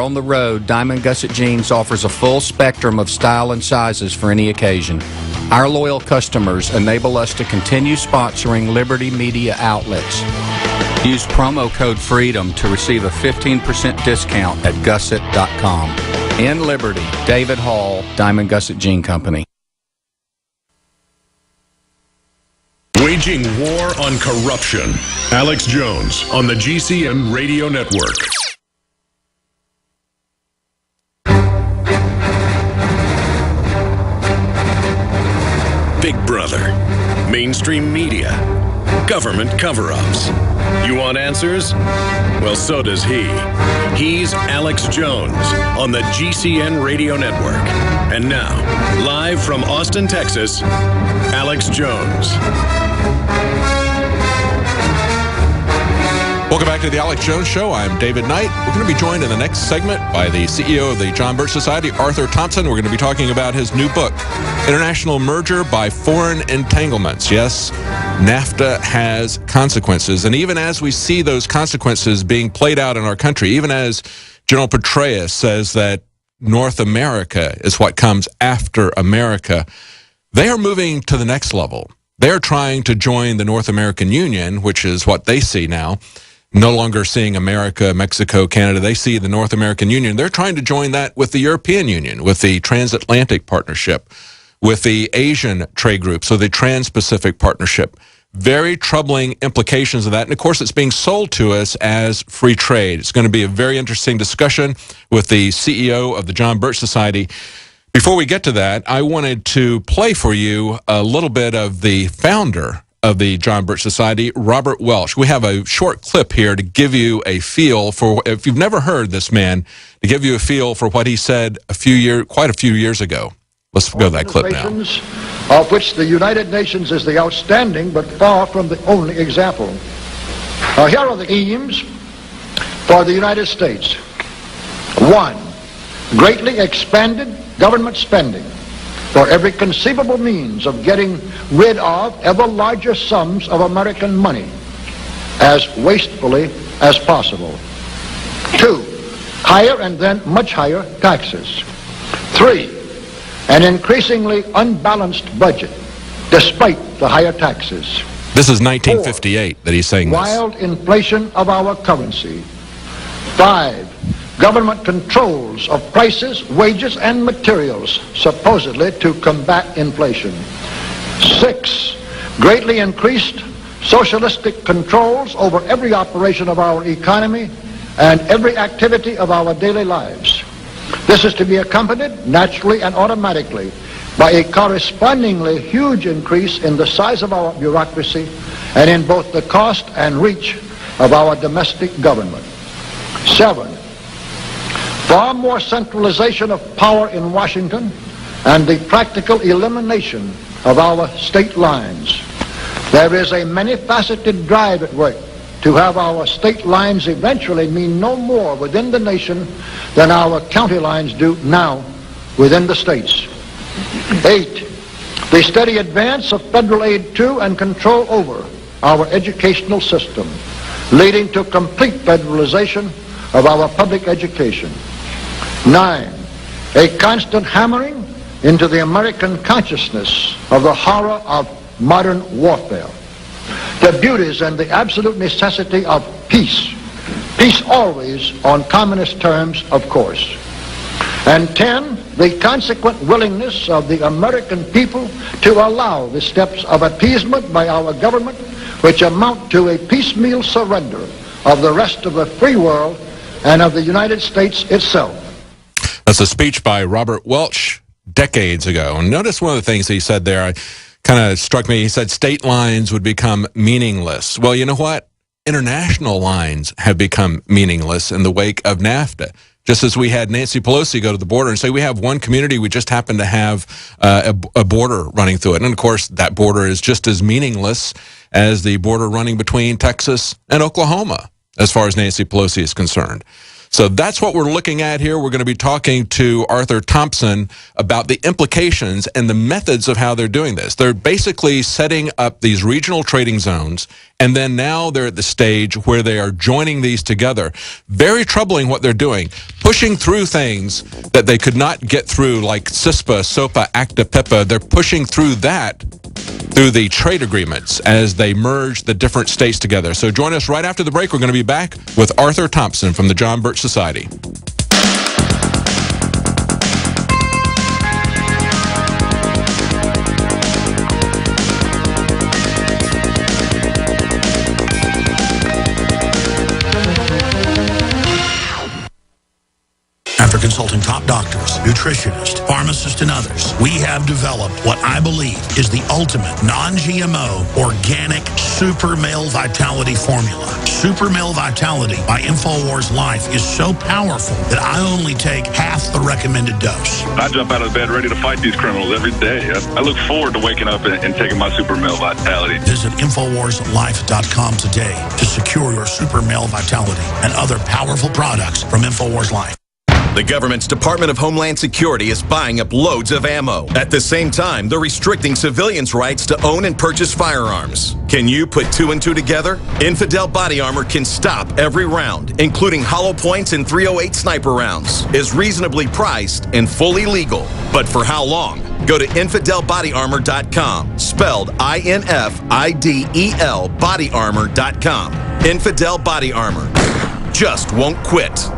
On the road, Diamond Gusset Jeans offers a full spectrum of style and sizes for any occasion. Our loyal customers enable us to continue sponsoring Liberty Media outlets. Use promo code FREEDOM to receive a 15% discount at gusset.com. In Liberty, David Hall, Diamond Gusset Jean Company. Waging war on corruption. Alex Jones on the GCN Radio Network. Big Brother, mainstream media, government cover-ups. You want answers? Well, so does he. He's Alex Jones on the GCN Radio Network. And now, live from Austin, Texas, Alex Jones. Welcome back to the Alex Jones Show. I'm David Knight. We're going to be joined in the next segment by the CEO of the John Birch Society, Arthur Thompson. We're going to be talking about his new book, International Merger by Foreign Entanglements. Yes, NAFTA has consequences. And even as we see those consequences being played out in our country, even as General Petraeus says that North America is what comes after America, they are moving to the next level. They're trying to join the North American Union, which is what they see now. No longer seeing America, Mexico, Canada. They see the North American Union. They're trying to join that with the European Union, with the Transatlantic Partnership, with the Asian trade group, so the Trans-Pacific Partnership. Very troubling implications of that. And, of course, it's being sold to us as free trade. It's going to be a very interesting discussion with the CEO of the John Birch Society. Before we get to that, I wanted to play for you a little bit of the founder of the John Birch Society, Robert Welch. We have a short clip here to give you a feel for, if you've never heard this man, to give you a feel for what he said quite a few years ago. Let's go to that clip now. Of which the United Nations is the outstanding but far from the only example. Here are the aims for the United States. 1. Greatly expanded government spending for every conceivable means of getting rid of ever larger sums of American money as wastefully as possible. 2, higher and then much higher taxes. 3, an increasingly unbalanced budget despite the higher taxes. This is 1958 that he's saying this. Wild inflation of our currency. 5, government controls of prices, wages, and materials, supposedly to combat inflation. 6, greatly increased socialistic controls over every operation of our economy and every activity of our daily lives. This is to be accompanied naturally and automatically by a correspondingly huge increase in the size of our bureaucracy and in both the cost and reach of our domestic government. 7, far more centralization of power in Washington and the practical elimination of our state lines. There is a many-faceted drive at work to have our state lines eventually mean no more within the nation than our county lines do now within the states. 8, the steady advance of federal aid to and control over our educational system, leading to complete federalization of our public education. 9, a constant hammering into the American consciousness of the horror of modern warfare, the beauties and the absolute necessity of peace, peace always on communist terms, of course. And 10, the consequent willingness of the American people to allow the steps of appeasement by our government which amount to a piecemeal surrender of the rest of the free world and of the United States itself. That's a speech by Robert Welch decades ago. And notice one of the things he said there kind of struck me. He said state lines would become meaningless. Well, you know what? International lines have become meaningless in the wake of NAFTA. Just as we had Nancy Pelosi go to the border and say, we have one community, we just happen to have a border running through it. And, of course, that border is just as meaningless as the border running between Texas and Oklahoma, as far as Nancy Pelosi is concerned. So that's what we're looking at here. We're going to be talking to Arthur Thompson about the implications and the methods of how they're doing this. They're basically setting up these regional trading zones And then now they're at the stage where they are joining these together. Very troubling what they're doing. Pushing through things that they could not get through, like CISPA, SOPA, ACTA, PIPA. They're pushing through that through the trade agreements as they merge the different states together. So join us right after the break. We're going to be back with Arthur Thompson from the John Birch Society. After consulting top doctors, nutritionists, pharmacists, and others, we have developed what I believe is the ultimate non-GMO organic Super Male Vitality formula. Super Male Vitality by InfoWars Life is so powerful that I only take half the recommended dose. I jump out of bed ready to fight these criminals every day. I look forward to waking up and taking my Super Male Vitality. Visit InfoWarsLife.com today to secure your Super Male Vitality and other powerful products from InfoWars Life. The government's Department of Homeland Security is buying up loads of ammo. At the same time, they're restricting civilians' rights to own and purchase firearms. Can you put two and two together? Infidel Body Armor can stop every round, including hollow points and .308 sniper rounds, is reasonably priced and fully legal. But for how long? Go to InfidelBodyArmor.com, spelled INFIDEL bodyarmor.com. Infidel Body Armor. Just won't quit.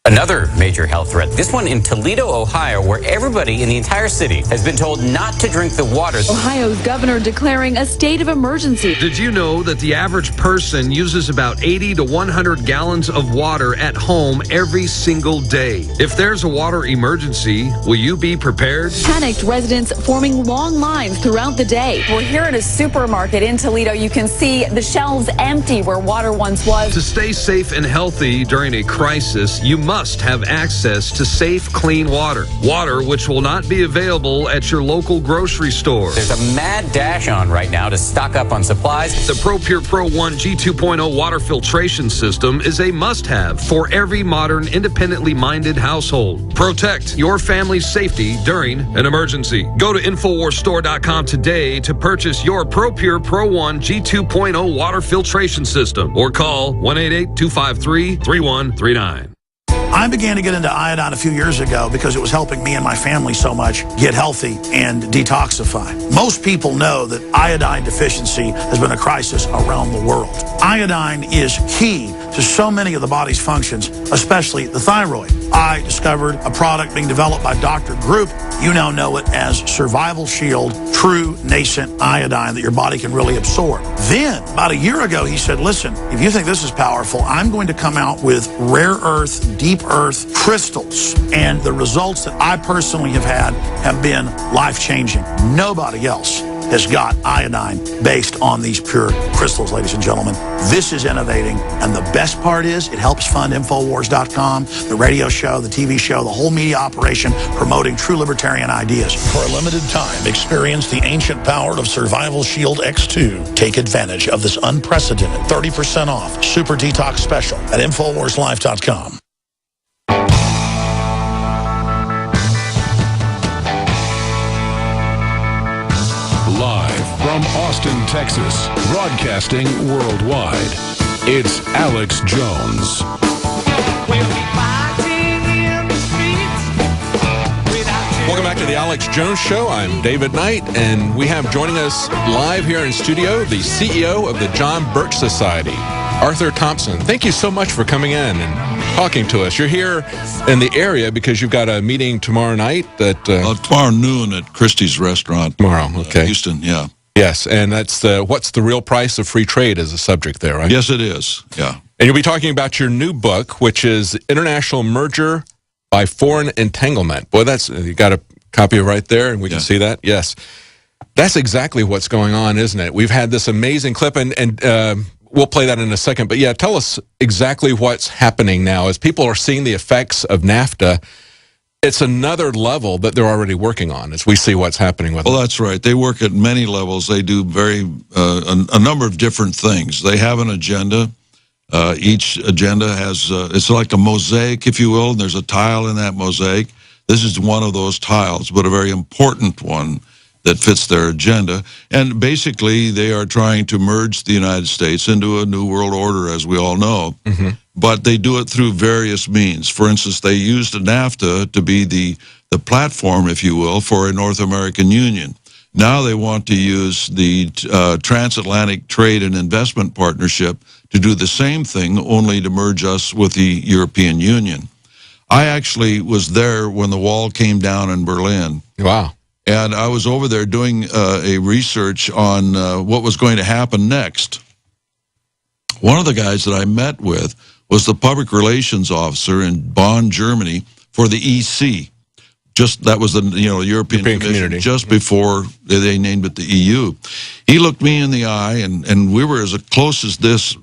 Another major health threat, this one in Toledo, Ohio, where everybody in the entire city has been told not to drink the water. Ohio's governor declaring a state of emergency. Did you know that the average person uses about 80 to 100 gallons of water at home every single day? If there's a water emergency, will you be prepared? Panicked residents forming long lines throughout the day. We're here at a supermarket in Toledo. You can see the shelves empty where water once was. To stay safe and healthy during a crisis, you must have access to safe, clean water. Water which will not be available at your local grocery store. There's a mad dash on right now to stock up on supplies. The ProPure Pro 1 G2.0 water filtration system is a must-have for every modern, independently minded household. Protect your family's safety during an emergency. Go to InfoWarsStore.com today to purchase your ProPure Pro 1 G2.0 water filtration system or call 1-888-253-3139. I began to get into iodine a few years ago because it was helping me and my family so much get healthy and detoxify. Most people know that iodine deficiency has been a crisis around the world. Iodine is key to so many of the body's functions, especially the thyroid. I discovered a product being developed by Dr. Group. You now know it as Survival Shield True Nascent Iodine that your body can really absorb. Then, about a year ago, he said, listen, if you think this is powerful, I'm going to come out with rare earth, deep earth crystals. And the results that I personally have had have been life-changing. Nobody else has got iodine based on these pure crystals, ladies and gentlemen. This is innovating, and the best part is it helps fund Infowars.com, the radio show, the TV show, the whole media operation promoting true libertarian ideas. For a limited time, experience the ancient power of Survival Shield X2. Take advantage of this unprecedented 30% off Super Detox Special at InfoWarsLife.com. Live from Austin, Texas, broadcasting worldwide, it's Alex Jones. Welcome back to the Alex Jones Show. I'm David Knight, and we have joining us live here in studio the CEO of the John Birch Society, Arthur Thompson. Thank you so much for coming in and talking to us. You're here in the area because you've got a meeting tomorrow night that... tomorrow noon at Christie's Restaurant. Tomorrow, okay. Houston, yeah. Yes, and that's what's the real price of free trade is a subject there, right? Yes, it is, yeah. And you'll be talking about your new book, which is International Merger by Foreign Entanglement. Boy, that's, you got a copy right there, and we can see that? Yes. That's exactly what's going on, isn't it? We've had this amazing clip, and we'll play that in a second. But yeah, tell us exactly what's happening now. As people are seeing the effects of NAFTA, it's another level that they're already working on as we see what's happening with Well, that's right. They work at many levels. They do a number of different things. They have an agenda. Each agenda has, it's like a mosaic, if you will, and there's a tile in that mosaic. This is one of those tiles, but a very important one. that fits their agenda. And basically, they are trying to merge the United States into a new world order, as we all know. But they do it through various means. For instance, they used NAFTA to be the platform, if you will, for a North American Union. Now they want to use the Transatlantic Trade and Investment Partnership to do the same thing, only to merge us with the European Union. I actually was there when the wall came down in Berlin. Wow. And I was over there doing a research on what was going to happen next. One of the guys that I met with was the public relations officer in Bonn, Germany, for the EC. That was the European Community, just before they named it the EU. He looked me in the eye, and we were as close as this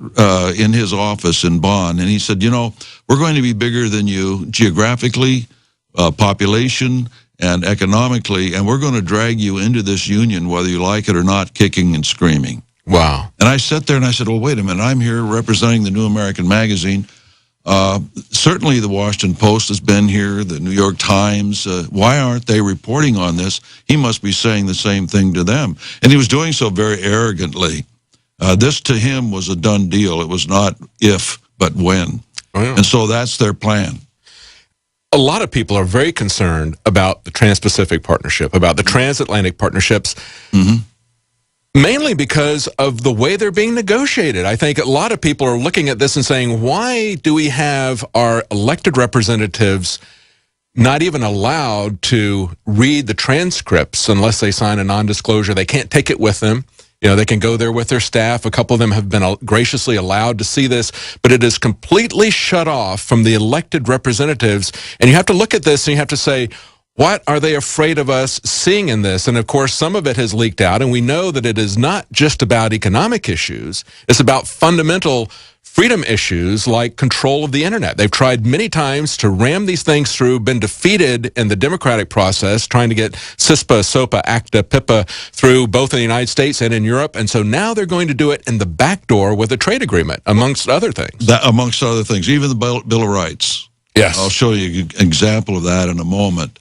in his office in Bonn. And he said, we're going to be bigger than you geographically, population, and economically, and we're going to drag you into this union, whether you like it or not, kicking and screaming. Wow. And I sat there and I said, well, wait a minute, I'm here representing the New American Magazine. Certainly the Washington Post has been here, the New York Times. Why aren't they reporting on this? He must be saying the same thing to them. And he was doing so very arrogantly. This to him was a done deal. It was not if, but when. Oh, yeah. And so that's their plan. A lot of people are very concerned about the Trans-Pacific Partnership, about the transatlantic partnerships, mainly because of the way they're being negotiated. I think a lot of people are looking at this and saying, why do we have our elected representatives not even allowed to read the transcripts unless they sign a non-disclosure? They can't take it with them. They can go there with their staff. A couple of them have been graciously allowed to see this, but it is completely shut off from the elected representatives. And you have to look at this and you have to say, what are they afraid of us seeing in this? And of course, some of it has leaked out, and we know that it is not just about economic issues. It's about fundamental freedom issues like control of the internet. They've tried many times to ram these things through, been defeated in the democratic process, trying to get CISPA, SOPA, ACTA, PIPA through both in the United States and in Europe. And so now they're going to do it in the back door with a trade agreement, amongst other things. Amongst other things, even the Bill of Rights. Yes. I'll show you an example of that in a moment.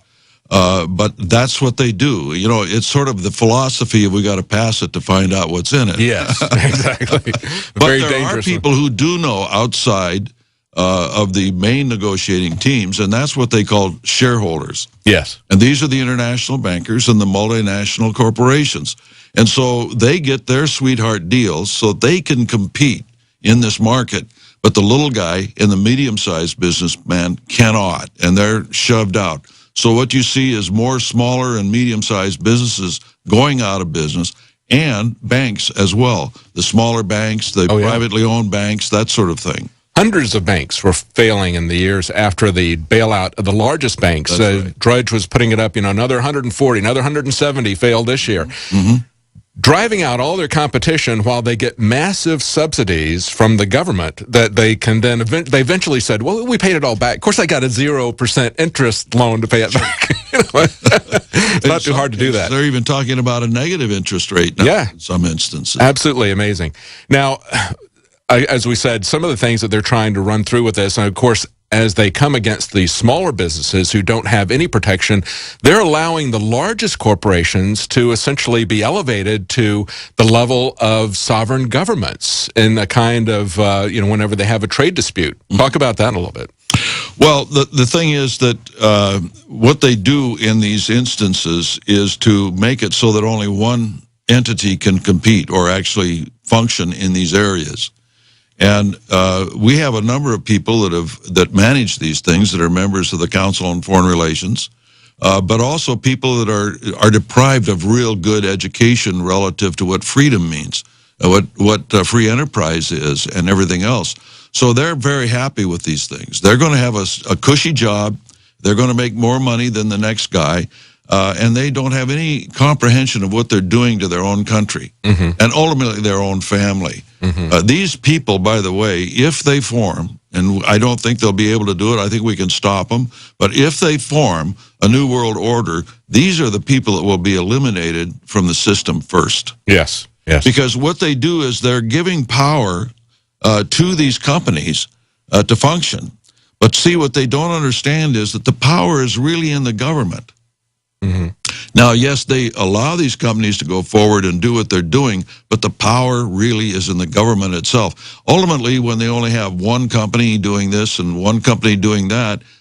But that's what they do. It's sort of the philosophy of we got to pass it to find out what's in it. Yes, exactly. But Very there dangerous are people who do know outside of the main negotiating teams, and that's what they call shareholders. Yes. And these are the international bankers and the multinational corporations. And so they get their sweetheart deals so they can compete in this market. But the little guy and the medium-sized businessman cannot, and they're shoved out. So what you see is more smaller and medium-sized businesses going out of business, and banks as well. The smaller banks, the privately owned banks, that sort of thing. Hundreds of banks were failing in the years after the bailout of the largest banks. Right. Drudge was putting it up, another 140, another 170 failed this year. Driving out all their competition while they get massive subsidies from the government that they can then they eventually said, well, we paid it all back. Of course, I got a 0% interest loan to pay it back. It's not too hard to do that. They're even talking about a negative interest rate now in some instances. Absolutely amazing. Now, as we said, some of the things that they're trying to run through with this, and of course, as they come against the smaller businesses who don't have any protection, they're allowing the largest corporations to essentially be elevated to the level of sovereign governments in a kind of, whenever they have a trade dispute. Talk about that a little bit. Well, the thing is that what they do in these instances is to make it so that only one entity can compete or actually function in these areas. And we have a number of people that manage these things that are members of the Council on Foreign Relations, but also people that are deprived of real good education relative to what freedom means, what free enterprise is, and everything else. So they're very happy with these things. They're going to have a cushy job. They're going to make more money than the next guy. And they don't have any comprehension of what they're doing to their own country and ultimately their own family. These people, by the way, if they form, and I don't think they'll be able to do it, I think we can stop them, but if they form a new world order, these are the people that will be eliminated from the system first. Yes, yes. Because what they do is they're giving power to these companies to function. But see, what they don't understand is that the power is really in the government. Now, yes, they allow these companies to go forward and do what they're doing, but the power really is in the government itself. Ultimately, when they only have one company doing this and one company doing that,